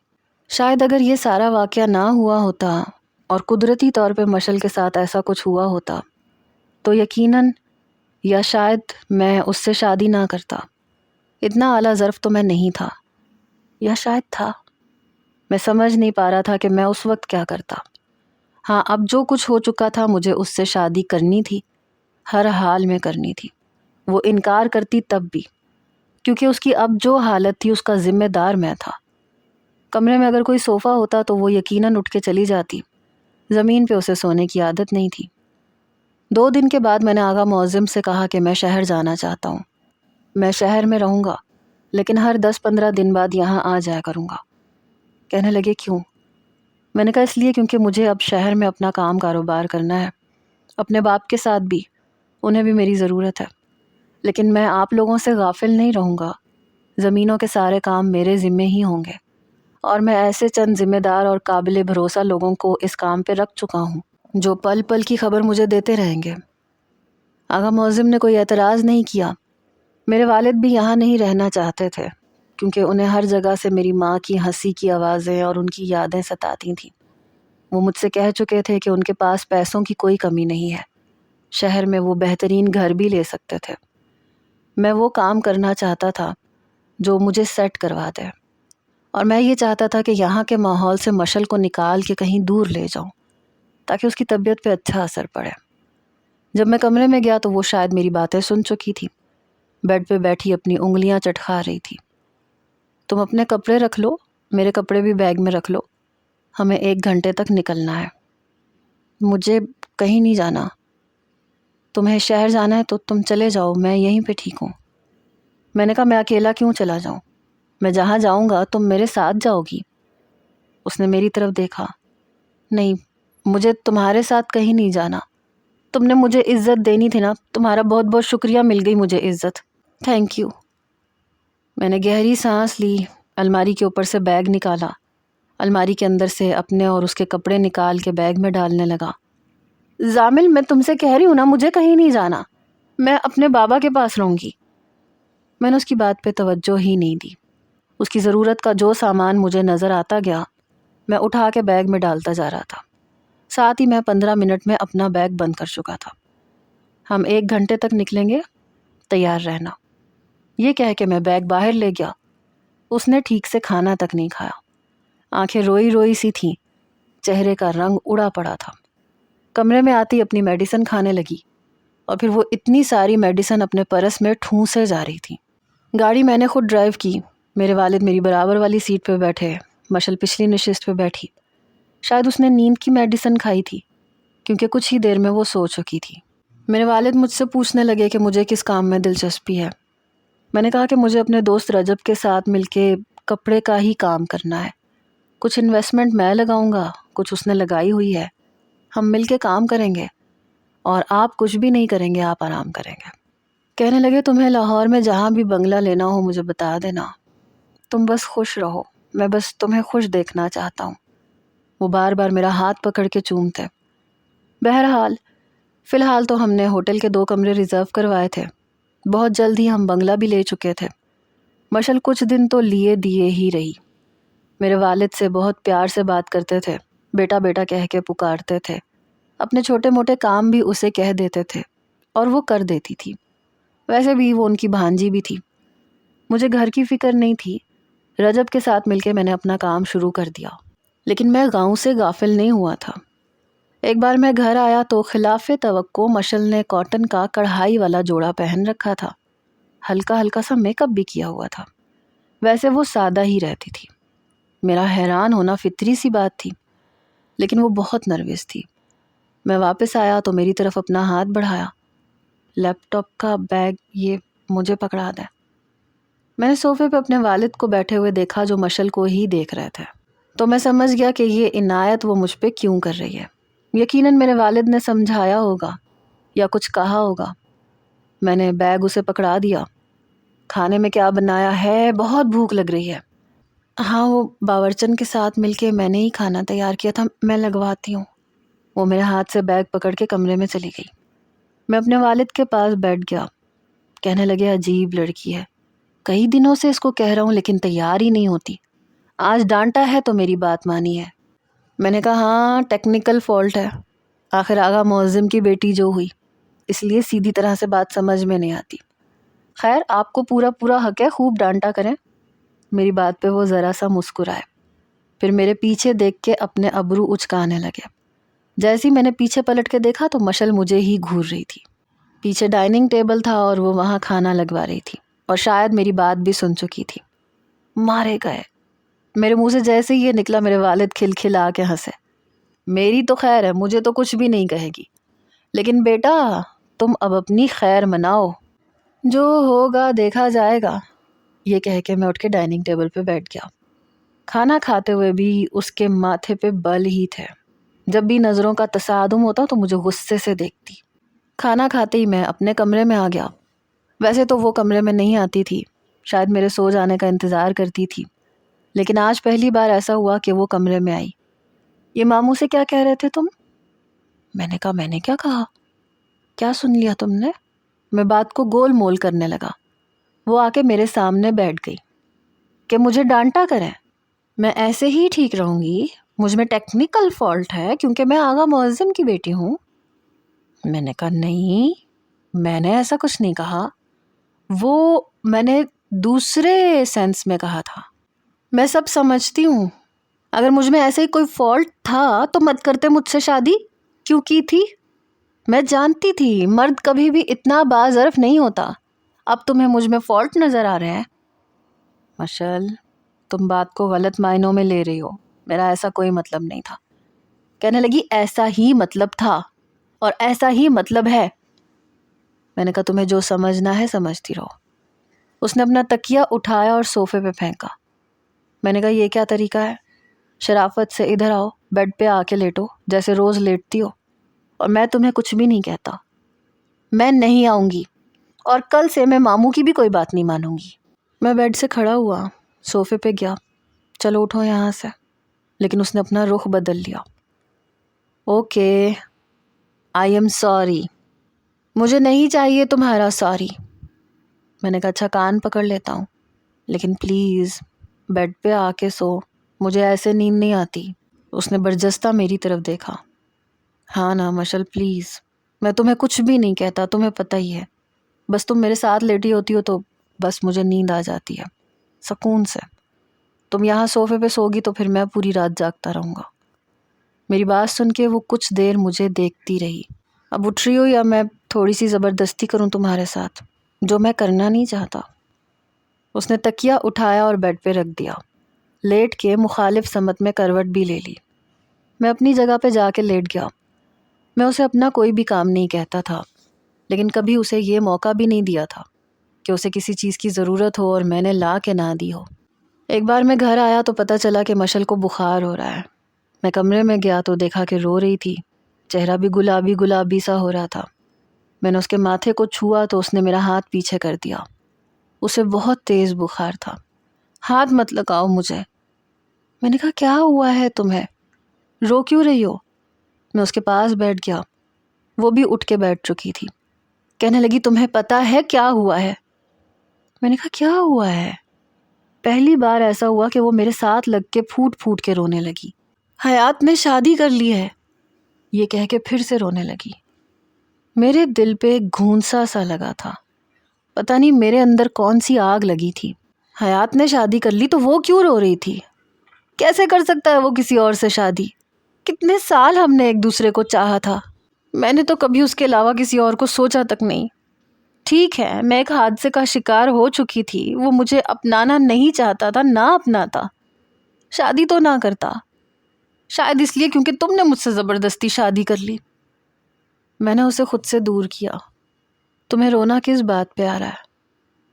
شاید اگر یہ سارا واقعہ نہ ہوا ہوتا اور قدرتی طور پہ مشل کے ساتھ ایسا کچھ ہوا ہوتا تو یقیناً یا شاید میں اس سے شادی نہ کرتا۔ اتنا اعلیٰ ظرف تو میں نہیں تھا، یا شاید تھا۔ میں سمجھ نہیں پا رہا تھا کہ میں اس وقت کیا کرتا۔ ہاں اب جو کچھ ہو چکا تھا، مجھے اس سے شادی کرنی تھی، ہر حال میں کرنی تھی۔ وہ انکار کرتی تب بھی، کیونکہ اس کی اب جو حالت تھی اس کا ذمہ دار میں تھا۔ کمرے میں اگر کوئی صوفہ ہوتا تو وہ یقیناً اٹھ کے چلی جاتی، زمین پہ اسے سونے کی عادت نہیں تھی۔ 2 دن کے بعد میں نے آغا معظم سے کہا کہ میں شہر جانا چاہتا ہوں، میں شہر میں رہوں گا، لیکن ہر 10-15 دن بعد یہاں آ جایا کروں گا۔ کہنے لگے کیوں؟ میں نے کہا اس لیے کیونکہ مجھے اب شہر میں اپنا کام کاروبار کرنا ہے، اپنے باپ کے ساتھ بھی، انہیں بھی میری ضرورت ہے، لیکن میں آپ لوگوں سے غافل نہیں رہوں گا۔ زمینوں کے سارے کام میرے ذمے ہی ہوں گے، اور میں ایسے چند ذمہ دار اور قابل بھروسہ لوگوں کو اس کام پہ رکھ چکا ہوں جو پل پل کی خبر مجھے دیتے رہیں گے۔ آغا معظم نے کوئی اعتراض نہیں کیا۔ میرے والد بھی یہاں نہیں رہنا چاہتے تھے، کیونکہ انہیں ہر جگہ سے میری ماں کی ہنسی کی آوازیں اور ان کی یادیں ستاتی تھیں۔ وہ مجھ سے کہہ چکے تھے کہ ان کے پاس پیسوں کی کوئی کمی نہیں ہے، شہر میں وہ بہترین گھر بھی لے سکتے تھے۔ میں وہ کام کرنا چاہتا تھا جو مجھے سیٹ کروا دے، اور میں یہ چاہتا تھا کہ یہاں کے ماحول سے مشل کو نکال کے کہیں دور لے جاؤں تاکہ اس کی طبیعت پہ اچھا اثر پڑے۔ جب میں کمرے میں گیا تو وہ شاید میری باتیں سن چکی تھی۔ بیڈ پہ بیٹھی اپنی انگلیاں چٹکا رہی تھی۔ تم اپنے کپڑے رکھ لو، میرے کپڑے بھی بیگ میں رکھ لو، ہمیں 1 گھنٹے تک نکلنا ہے۔ مجھے کہیں نہیں جانا، تمہیں شہر جانا ہے تو تم چلے جاؤ، میں یہیں پہ ٹھیک ہوں۔ میں نے کہا میں اکیلا کیوں چلا جاؤں، میں جہاں جاؤں گا تم میرے ساتھ جاؤ گی۔ اس نے میری طرف دیکھا۔ نہیں، مجھے تمہارے ساتھ کہیں نہیں جانا، تم نے مجھے عزت دینی تھی نا، تمہارا بہت بہت شکریہ، مل گئی مجھے عزت، تھینک یو۔ میں نے گہری سانس لی، الماری کے اوپر سے بیگ نکالا، الماری کے اندر سے اپنے اور اس کے کپڑے نکال کے بیگ میں ڈالنے لگا۔ زامل، میں تم سے کہہ رہی ہوں نا مجھے کہیں نہیں جانا، میں اپنے بابا کے پاس رہوں گی۔ میں نے اس کی بات پہ توجہ ہی نہیں دی۔ اس کی ضرورت کا جو سامان مجھے نظر آتا گیا میں اٹھا کے بیگ میں ڈالتا جا رہا تھا۔ ساتھ ہی میں 15 منٹ میں اپنا بیگ بند کر چکا تھا۔ ہم 1 گھنٹے تک نکلیں گے، تیار رہنا۔ یہ کہہ کے میں بیگ باہر لے گیا۔ اس نے ٹھیک سے کھانا تک نہیں کھایا، آنکھیں روئی روئی سی تھیں، چہرے کا رنگ اڑا پڑا تھا۔ کمرے میں آتی اپنی میڈیسن کھانے لگی، اور پھر وہ اتنی ساری میڈیسن اپنے پرس میں ٹھونسے جا رہی تھی۔ گاڑی میں نے خود ڈرائیو کی، میرے والد میری برابر والی سیٹ پہ بیٹھے، مشل پچھلی نشست پہ بیٹھی۔ شاید اس نے نیند کی میڈیسن کھائی تھی، کیونکہ کچھ ہی دیر میں وہ سو چکی تھی۔ میرے والد مجھ سے پوچھنے لگے کہ مجھے کس کام میں دلچسپی ہے۔ میں نے کہا کہ مجھے اپنے دوست رجب کے ساتھ مل کے کپڑے کا ہی کام کرنا ہے، کچھ انویسٹمنٹ میں لگاؤں گا، کچھ اس نے لگائی ہوئی ہے، ہم مل کے کام کریں گے، اور آپ کچھ بھی نہیں کریں گے، آپ آرام کریں گے۔ کہنے لگے تمہیں لاہور میں جہاں بھی بنگلہ لینا ہو مجھے بتا دینا، تم بس خوش رہو، میں بس تمہیں خوش دیکھنا چاہتا ہوں۔ وہ بار بار میرا ہاتھ پکڑ کے چومتے۔ بہرحال فی الحال تو ہم نے ہوٹل کے 2 کمرے ریزرو کروائے تھے، بہت جلد ہی ہم بنگلہ بھی لے چکے تھے۔ مشل کچھ دن تو لیے دیے ہی رہی، میرے والد سے بہت پیار سے بات کرتے تھے، بیٹا بیٹا کہہ کے پکارتے تھے، اپنے چھوٹے موٹے کام بھی اسے کہہ دیتے تھے اور وہ کر دیتی تھی۔ ویسے بھی وہ ان کی بھانجی بھی تھی۔ مجھے گھر کی فکر نہیں تھی۔ رجب کے ساتھ مل کے میں نے اپنا کام شروع کر دیا، لیکن میں گاؤں سے غافل نہیں ہوا تھا۔ ایک بار میں گھر آیا تو خلاف توقع مشل نے کاٹن کا کڑھائی والا جوڑا پہن رکھا تھا، ہلکا ہلکا سا میک اپ بھی کیا ہوا تھا، ویسے وہ سادہ ہی رہتی تھی۔ میرا حیران ہونا فطری سی بات تھی، لیکن وہ بہت نروس تھی۔ میں واپس آیا تو میری طرف اپنا ہاتھ بڑھایا، لیپ ٹاپ کا بیگ یہ مجھے پکڑا دے۔ میں نے صوفے پہ اپنے والد کو بیٹھے ہوئے دیکھا جو مشل کو ہی دیکھ رہے تھے، تو میں سمجھ گیا کہ یہ عنایت وہ مجھ پہ کیوں کر رہی ہے۔ یقیناً میرے والد نے سمجھایا ہوگا یا کچھ کہا ہوگا۔ میں نے بیگ اسے پکڑا دیا۔ کھانے میں کیا بنایا ہے؟ بہت بھوک لگ رہی ہے۔ ہاں، وہ باورچن کے ساتھ مل کے میں نے ہی کھانا تیار کیا تھا، میں لگواتی ہوں۔ وہ میرے ہاتھ سے بیگ پکڑ کے کمرے میں چلی گئی۔ میں اپنے والد کے پاس بیٹھ گیا۔ کہنے لگے عجیب لڑکی ہے، کئی دنوں سے اس کو کہہ رہا ہوں لیکن تیار ہی نہیں ہوتی، آج ڈانٹا ہے تو میری بات مانی ہے۔ میں نے کہا ہاں، ٹیکنیکل فالٹ ہے، آخر آغا معظم کی بیٹی جو ہوئی، اس لیے سیدھی طرح سے بات سمجھ میں نہیں آتی۔ خیر، آپ کو پورا پورا حق ہے، خوب ڈانٹا کریں۔ میری بات پہ وہ ذرا سا مسکرائے، پھر میرے پیچھے دیکھ کے اپنے ابرو اچکانے لگے۔ جیسے میں نے پیچھے پلٹ کے دیکھا تو مشل مجھے ہی گھور رہی تھی۔ پیچھے ڈائننگ ٹیبل تھا اور وہ وہاں کھانا لگوا رہی تھی، اور شاید میری بات بھی سن چکی تھی۔ مارے گئے، میرے منہ سے جیسے ہی یہ نکلا میرے والد کھلکھلا کے ہنسے۔ میری تو خیر ہے، مجھے تو کچھ بھی نہیں کہے گی، لیکن بیٹا تم اب اپنی خیر مناؤ، جو ہوگا دیکھا جائے گا۔ یہ کہہ کے میں اٹھ کے ڈائننگ ٹیبل پہ بیٹھ گیا۔ کھانا کھاتے ہوئے بھی اس کے ماتھے پہ بل ہی تھے، جب بھی نظروں کا تصادم ہوتا تو مجھے غصے سے دیکھتی۔ کھانا کھاتے ہی میں اپنے کمرے میں آ گیا۔ ویسے تو وہ کمرے میں نہیں آتی تھی، شاید میرے سو جانے کا انتظار کرتی تھی، لیکن آج پہلی بار ایسا ہوا کہ وہ کمرے میں آئی۔ یہ ماموں سے کیا کہہ رہے تھے تم؟ میں نے کہا میں نے کیا کہا؟ کیا سن لیا تم نے؟ میں بات کو گول مول کرنے لگا۔ وہ آ کے میرے سامنے بیٹھ گئی کہ مجھے ڈانٹا کریں، میں ایسے ہی ٹھیک رہوں گی، مجھ میں ٹیکنیکل فالٹ ہے کیونکہ میں آغا معظم کی بیٹی ہوں۔ میں نے کہا نہیں، میں نے ایسا کچھ نہیں کہا، وہ میں نے دوسرے سینس میں کہا تھا۔ میں سب سمجھتی ہوں، اگر مجھ میں ایسے ہی کوئی فالٹ تھا تو مت کرتے مجھ سے شادی، کیوں کی تھی؟ میں جانتی تھی مرد کبھی بھی اتنا باظرف نہیں ہوتا، اب تمہیں مجھ میں فالٹ نظر آ رہے ہیں؟ مشل، تم بات کو غلط معنوں میں لے رہی ہو، میرا ایسا کوئی مطلب نہیں تھا۔ کہنے لگی ایسا ہی مطلب تھا اور ایسا ہی مطلب ہے۔ میں نے کہا تمہیں جو سمجھنا ہے سمجھتی رہو۔ اس نے اپنا تکیہ اٹھایا اور صوفے پہ پھینکا۔ میں نے کہا یہ کیا طریقہ ہے؟ شرافت سے ادھر آؤ، بیڈ پہ آ کے لیٹو جیسے روز لیٹتی ہو، اور میں تمہیں کچھ بھی نہیں کہتا۔ میں نہیں آؤں گی، اور کل سے میں ماموں کی بھی کوئی بات نہیں مانوں گی۔ میں بیڈ سے کھڑا ہوا، صوفے پہ گیا، چلو اٹھو یہاں سے، لیکن اس نے اپنا رخ بدل لیا۔ اوکے، آئی ایم سوری، مجھے نہیں چاہیے تمہارا سوری۔ میں نے کہا اچھا کان پکڑ لیتا ہوں، لیکن پلیز بیڈ پہ آ کے سو، مجھے ایسے نیند نہیں آتی۔ اس نے برجستہ میری طرف دیکھا۔ ہاں نا مشل پلیز، میں تمہیں کچھ بھی نہیں کہتا، تمہیں پتہ ہی ہے، بس تم میرے ساتھ لیٹی ہوتی ہو تو بس مجھے نیند آ جاتی ہے سکون سے۔ تم یہاں صوفے پہ سوگی تو پھر میں پوری رات جاگتا رہوں گا۔ میری بات سن کے وہ کچھ دیر مجھے دیکھتی رہی۔ اب اٹھ رہی ہو یا میں تھوڑی سی زبردستی کروں تمہارے ساتھ، جو میں کرنا نہیں چاہتا؟ اس نے تکیہ اٹھایا اور بیڈ پہ رکھ دیا، لیٹ کے مخالف سمت میں کروٹ بھی لے لی۔ میں اپنی جگہ پہ جا کے لیٹ گیا۔ میں اسے اپنا کوئی بھی کام نہیں کہتا تھا، لیکن کبھی اسے یہ موقع بھی نہیں دیا تھا کہ اسے کسی چیز کی ضرورت ہو اور میں نے لا کے نہ دی ہو۔ ایک بار میں گھر آیا تو پتہ چلا کہ مشل کو بخار ہو رہا ہے۔ میں کمرے میں گیا تو دیکھا کہ رو رہی تھی، چہرہ بھی گلابی گلابی سا ہو رہا تھا۔ میں نے اس کے ماتھے کو چھوا تو اس نے میرا ہاتھ پیچھے کر دیا۔ اسے بہت تیز بخار تھا۔ ہاتھ مت لگاؤ مجھے۔ میں نے کہا کیا ہوا ہے تمہیں، رو کیوں رہی ہو؟ میں اس کے پاس بیٹھ گیا، وہ بھی اٹھ کے بیٹھ چکی تھی۔ کہنے لگی تمہیں پتہ ہے کیا ہوا ہے؟ میں نے کہا کیا ہوا ہے؟ پہلی بار ایسا ہوا کہ وہ میرے ساتھ لگ کے پھوٹ پھوٹ کے رونے لگی۔ حیات نے شادی کر لی ہے، یہ کہہ کے پھر سے رونے لگی۔ میرے دل پہ گھونسا سا لگا تھا، پتہ نہیں میرے اندر کون سی آگ لگی تھی۔ حیات نے شادی کر لی تو وہ کیوں رو رہی تھی؟ کیسے کر سکتا ہے وہ کسی اور سے شادی؟ کتنے سال ہم نے ایک دوسرے کو چاہا تھا، میں نے تو کبھی اس کے علاوہ کسی اور کو سوچا تک نہیں۔ ٹھیک ہے میں ایک حادثے کا شکار ہو چکی تھی، وہ مجھے اپنانا نہیں چاہتا تھا، نہ اپناتا، شادی تو نہ کرتا، شاید اس لیے کیونکہ تم نے مجھ سے زبردستی شادی کر لی۔ میں نے اسے خود سے دور کیا۔ تمہیں رونا کس بات پہ آ رہا ہے؟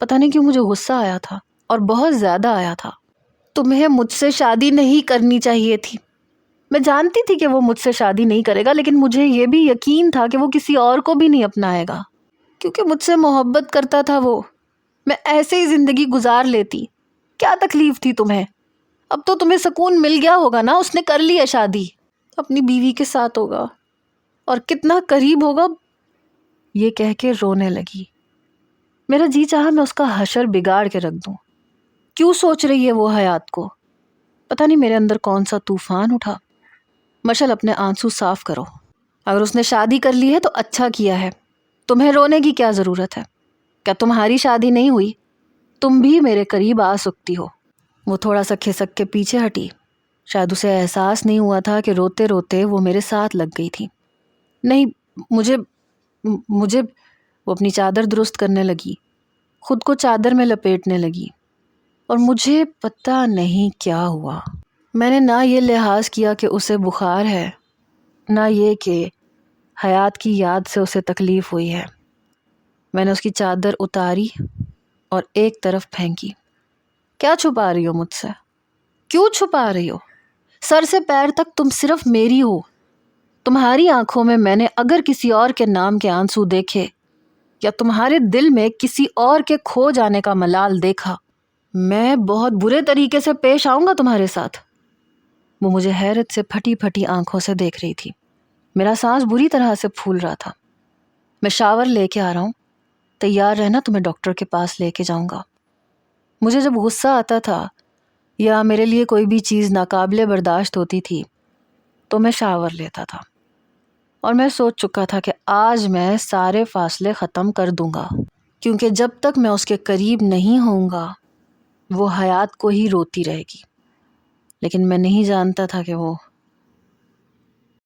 پتہ نہیں کیوں مجھے غصہ آیا تھا، اور بہت زیادہ آیا تھا۔ تمہیں مجھ سے شادی نہیں کرنی چاہیے تھی۔ میں جانتی تھی کہ وہ مجھ سے شادی نہیں کرے گا، لیکن مجھے یہ بھی یقین تھا کہ وہ کسی اور کو بھی نہیں اپنائے گا، کیونکہ مجھ سے محبت کرتا تھا وہ۔ میں ایسے ہی زندگی گزار لیتی، کیا تکلیف تھی تمہیں؟ اب تو تمہیں سکون مل گیا ہوگا نا، اس نے کر لی ہے شادی، اپنی بیوی کے ساتھ ہوگا، اور کتنا قریب ہوگا۔ یہ کہہ کے رونے لگی۔ میرا جی چاہا میں اس کا حشر بگاڑ کے رکھ دوں۔ کیوں سوچ رہی ہے وہ حیات کو؟ پتہ نہیں میرے اندر کون سا طوفان اٹھا۔ مشل اپنے آنسو صاف کرو، اگر اس نے شادی کر لی ہے تو اچھا کیا ہے، تمہیں رونے کی کیا ضرورت ہے؟ کیا تمہاری شادی نہیں ہوئی؟ تم بھی میرے قریب آ سکتی ہو۔ وہ تھوڑا سا کھسک کے پیچھے ہٹی، شاید اسے احساس نہیں ہوا تھا کہ روتے روتے وہ میرے ساتھ لگ گئی تھی۔ نہیں مجھے وہ اپنی چادر درست کرنے لگی، خود کو چادر میں لپیٹنے لگی، اور مجھے پتہ نہیں کیا ہوا۔ میں نے نہ یہ لحاظ کیا کہ اسے بخار ہے، نہ یہ کہ حیات کی یاد سے اسے تکلیف ہوئی ہے۔ میں نے اس کی چادر اتاری اور ایک طرف پھینکی۔ کیا چھپا رہی ہو مجھ سے؟ کیوں چھپا رہی ہو؟ سر سے پیر تک تم صرف میری ہو۔ تمہاری آنکھوں میں نے اگر کسی اور کے نام کے آنسو دیکھے، یا تمہارے دل میں کسی اور کے کھو جانے کا ملال دیکھا، میں بہت برے طریقے سے پیش آؤں گا تمہارے ساتھ۔ وہ مجھے حیرت سے پھٹی پھٹی آنکھوں سے دیکھ رہی تھی۔ میرا سانس بری طرح سے پھول رہا تھا۔ میں شاور لے کے آ رہا ہوں، تیار رہنا، تمہیں ڈاکٹر کے پاس لے کے جاؤں گا۔ مجھے جب غصہ آتا تھا یا میرے لیے کوئی بھی چیز ناقابل برداشت ہوتی تھی تو میں شاور لیتا تھا، اور میں سوچ چکا تھا کہ آج میں سارے فاصلے ختم کر دوں گا، کیونکہ جب تک میں اس کے قریب نہیں ہوں گا وہ حیات کو ہی روتی رہے گی۔ لیکن میں نہیں جانتا تھا کہ وہ